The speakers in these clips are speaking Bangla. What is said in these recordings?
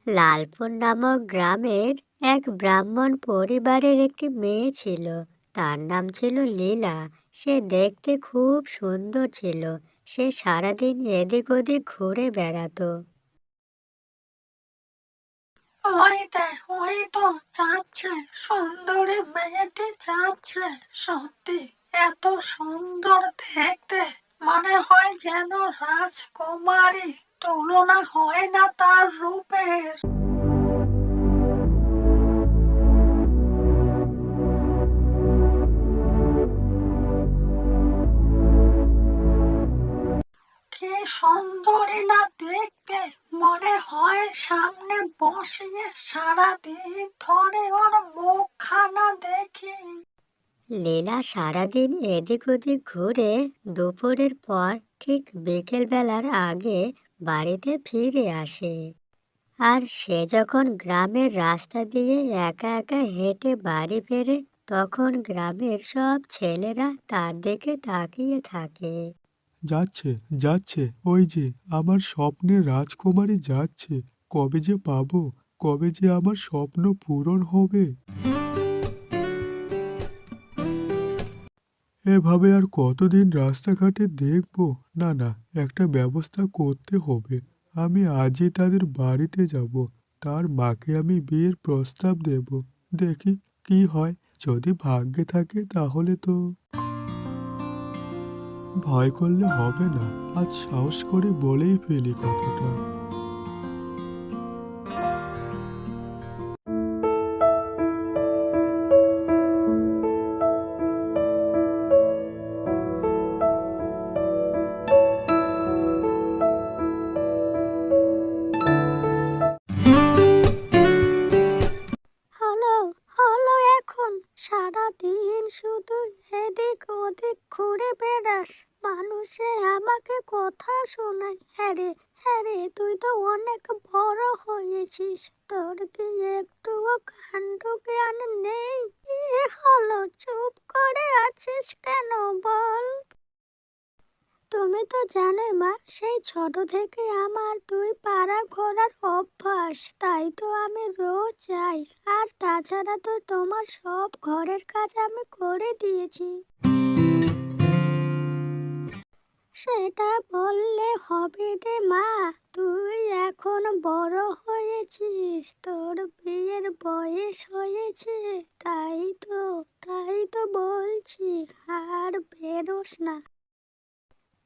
লালপুর নামক গ্রামের এক ব্রাহ্মণ পরিবারের একটি মেয়ে ছিল। তার নাম ছিল লীলা। সে দেখতে খুব সুন্দর ছিল। সে সারাদিন এদিক ওদিক ঘুরে বেড়াতো। ওই তো যাচ্ছে, সুন্দরী মেয়েটি যাচ্ছে। সত্যি এত সুন্দর দেখতে, মনে হয় যেন রাজকুমারী। তুলনা হয় না তার রূপের। কি সুন্দরী না দেখতে, মনে হয় সামনে বসিয়ে সারাদিন ধরে ওর মুখখানা দেখি। লীলা সারাদিন এদিক ওদিক ঘুরে দুপুরের পর ঠিক বিকেল বেলার আগে বাড়িতে ফিরে আসে। আর সে যখন গ্রামের রাস্তা দিয়ে একা একা হেঁটে বাড়ি ফেরে, তখন গ্রামের সব ছেলেরা তার দিকে তাকিয়ে থাকে। যাচ্ছে, যাচ্ছে, ওই যে আমার স্বপ্নের রাজকুমারী যাচ্ছে। কবে যে পাবো, কবে যে আমার স্বপ্ন পূরণ হবে। এভাবে আর কতদিন রাস্তাঘাটে দেখবো? না না, একটা ব্যবস্থা করতে হবে। আমি আজই তাদের বাড়িতে যাব। তার মাকে আমি বিয়ের প্রস্তাব দেব। দেখি কি হয়। যদি ভাগ্যে থাকে তাহলে তো। ভয় করলে হবে না। আজ সাহস করে বলেই ফেলি কথাটা। হলো হলো এখন সারাদিন শুধু এদিক ওদিক ঘুরে বেড়াস, মানুষে আমাকে কথা শোনায়। হ্যাঁ রে, তুই তো অনেক বড় হয়েছিস, তোর কি একটুও কাণ্ড জ্ঞান নেই? কি হলো, চুপ করে আছিস কেন, বল। তুমি তো জানোই মা, সেই ছোট থেকে আমার 2 পাড়া ঘোরার অভ্যাস, তাই তো আমি রোজ যাই। আর তাছাড়া তো তোমার সব ঘরের কাজ আমি করে দিয়েছি। সেটা বললে হবে রে মা, তুই এখন বড় হয়েছিস, তোর বিয়ের বয়স হয়েছে। তাই তো বলছি, আর বেরোস না।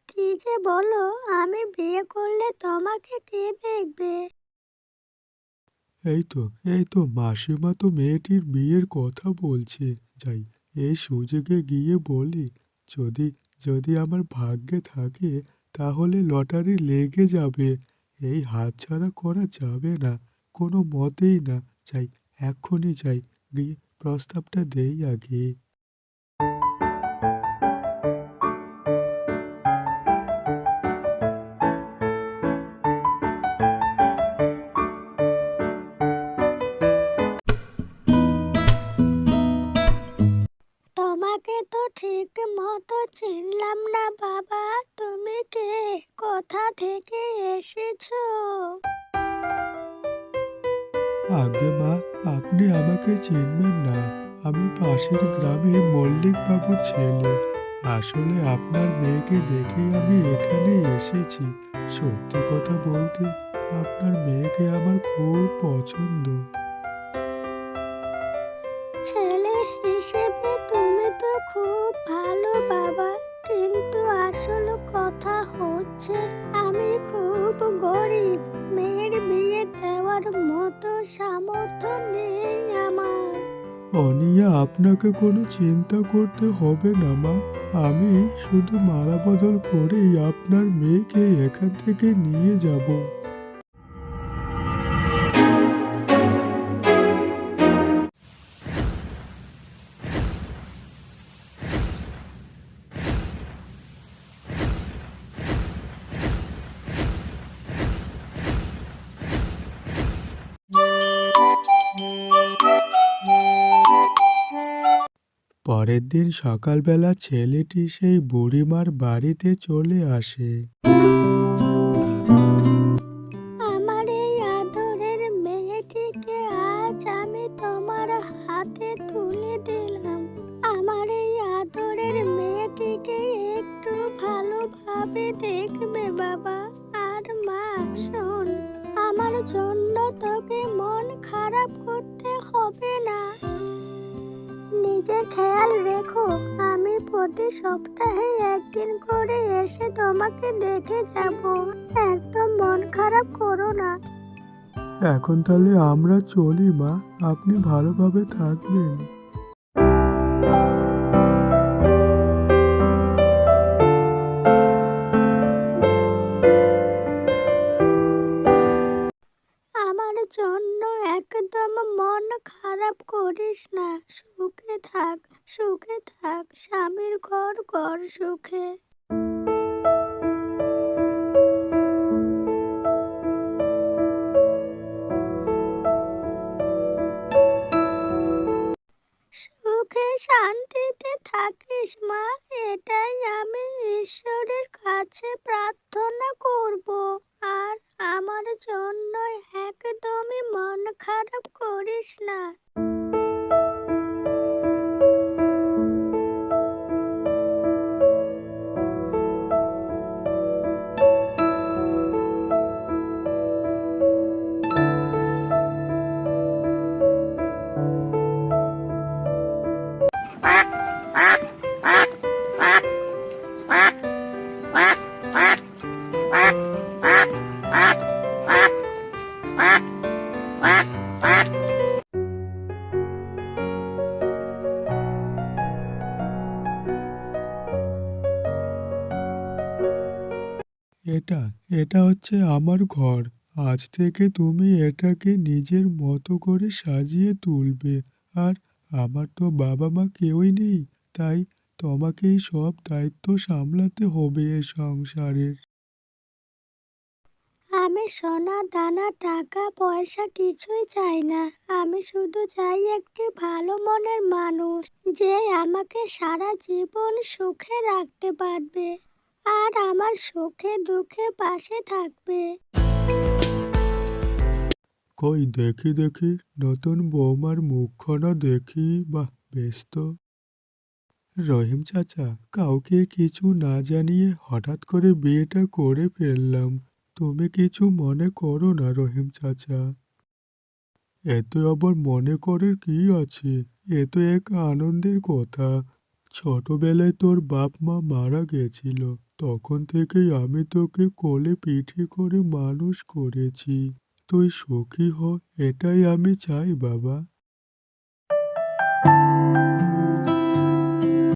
কি যে বলো, আমি বিয়ে করলে তোমাকে কে দেখবে? এই তো, এই তো মাসিমা তো মেয়েটির বিয়ের কথা বলছে। যাই, এই সুযোগে গিয়ে বলি। যদি যদি আমার ভাগ্যে থাকে তাহলে লটারি লেগে যাবে। এই হাতছাড়া করা যাবে না, কোনো মতেই না। যাই, এক্ষুনি যাই, গিয়ে প্রস্তাবটা দেই আগে। তোমাকে তো ঠিক মতো চিনলাম না বাবা, তুমি কে, কোথা থেকে এসেছো? আগে মা, আপনি আমাকে চিনবেন না। আমি পাশের গ্রামে মল্লিক বাবুর ছেলে। আসলে আপনার মেয়েকে দেখেই আমি এখানে এসেছি। সত্যি কথা বলতে, আপনার মেয়েকে আমার খুব পছন্দ। ছেলে হিসেবে তুমি তো খুব ভালো বাবা, কিন্তু আসল কথা হচ্ছে আমি খুব গরিব। মেয়ের বিয়ে দেওয়ার মতো সামর্থ্য নেই আমার। অনিয়া, আপনাকে কোনো চিন্তা করতে হবে না মা। আমি শুধু মালা বদল করেই আপনার মেয়েকে এখান থেকে নিয়ে যাব। পরের দিন সকালবেলা ছেলেটি সেই বুড়িমার বাড়িতে চলে আসে। আমার এই আদরের জন্য তোকে মন খারাপ করতে হবে না। নিজের খেয়াল রেখো। আমি প্রতি সপ্তাহে একদিন করে এসে তোমাকে দেখে যাব। একদম মন খারাপ করো না। এখন তাহলে আমরা চলি মা, আপনি ভালোভাবে থাকবেন। আমার জন্য একদম মন খারাপ করিস না। সুখে থাক, সুখে থাক, স্বামীর ঘর ঘর সুখে। সুখে শান্তিতে থাকিস মা, এটাই আমি ঈশ্বরের কাছে প্রার্থনা করব। আর আমার জন্য একদমই মন খারাপ করিস না। এটা এটা হচ্ছে আমার ঘর। আজ থেকে তুমি এটাকে নিজের মতো করে সাজিয়ে তুলবে। আর আমার তো বাবা মা কেউই নেই, তাই তোমাকেই সব দায়িত্ব সামলাতে হবে এ সংসারের। আমি সোনা দানা টাকা পয়সা কিছুই চাই না। আমি শুধু চাই একটি ভালো মনের মানুষ, যে আমাকে সারা জীবন সুখে রাখতে পারবে আর আমার সুখে দুঃখে পাশে থাকবে। কই দেখি দেখি, নতুন বৌমার মুখখানা দেখি। বাহ, বেশ তো। রহিম চাচা, কাউকে কিছু না জানিয়ে হঠাৎ করে বিয়েটা করে ফেললাম। তুমি কিছু মনে করো না রহিম চাচা। এতে আবার মনে করার কি আছে? এ তো এক আনন্দের কথা। ছোটবেলায় তোর বাপ মা মারা গেছিল, তখন থেকেই আমি তোকে কোলে পিঠে করে মানুষ করেছি। তুই সুখী হ, এটাই আমি চাই বাবা।